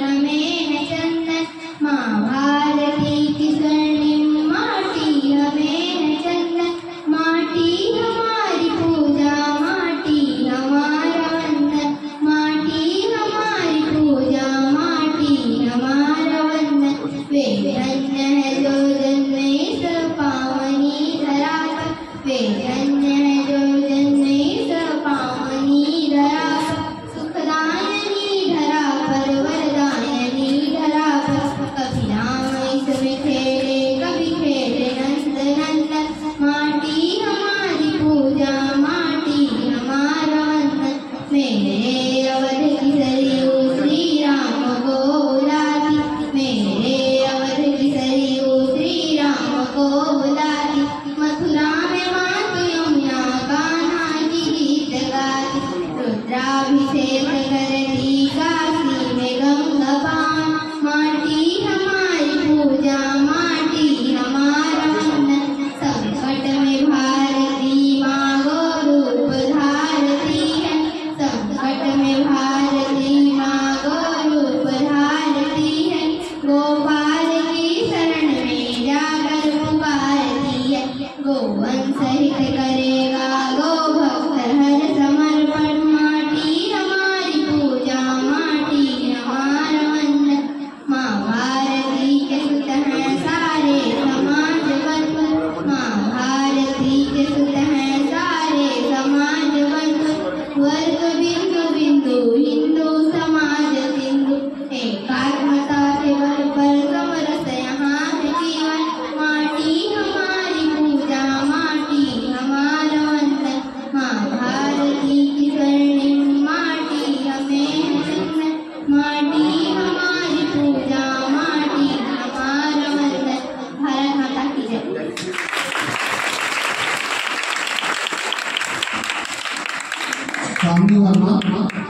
हमें है चंदन, माँ भारती की स्वर्णिम माटी हमें है चंदन। माटी हमारी पूजा, माटी हमारा वंदन, माटी हमारी पूजा, माटी हमारा वंदन। वे धन्य है जो जन्मे इस पावनी धरा पर, वे धन्य है जो जन्मे इस पावनी धरा पर। सुखदायनी धरा पर, वरदायनी धरा पर, कभी राम इसमें खेले कभी खेले नंद नंदन। माटी हमारी पूजा, माटी हमारा वंदन। मेरे अवध की सरयू श्री राम को बुलाती, मेरे अवध की सरयू श्री राम को बुलाती। मथुरा में मातु यमुना कान्हा की गीत गाती, रुद्राभिषेक करती काशी में गंगा पान। माटी हमारी पूजा, माटी हमारा वंदन। संकट में भारती माँ गो रूप धारती है, संकट में भारती माँ गो रूप धारती है। गोपाल की शरण में जाकर पुकारती है, गोवंश हित करेगा गो भक्त हर समर्पण। माटी हमारी पूजा, माटी हमारा वंदन। माँ भारती के सुत हैं सारे समाज बंधु, माँ भारती के सुत हैं सारे समाज बंधु। वर्ग बिंदु बिंदु हिंदू समाज सिंधु, एकात्मता के बल पर समरस यहाँ है जीवन। माटी हमारी पूजा, माटी हमारा वंदन। माँ भारती की स्वर्णिम माटी हमें है चंदन, माटी हमारी पूजा, माटी हमारा वंदन। भारत माता की जय। कामनी वर्मा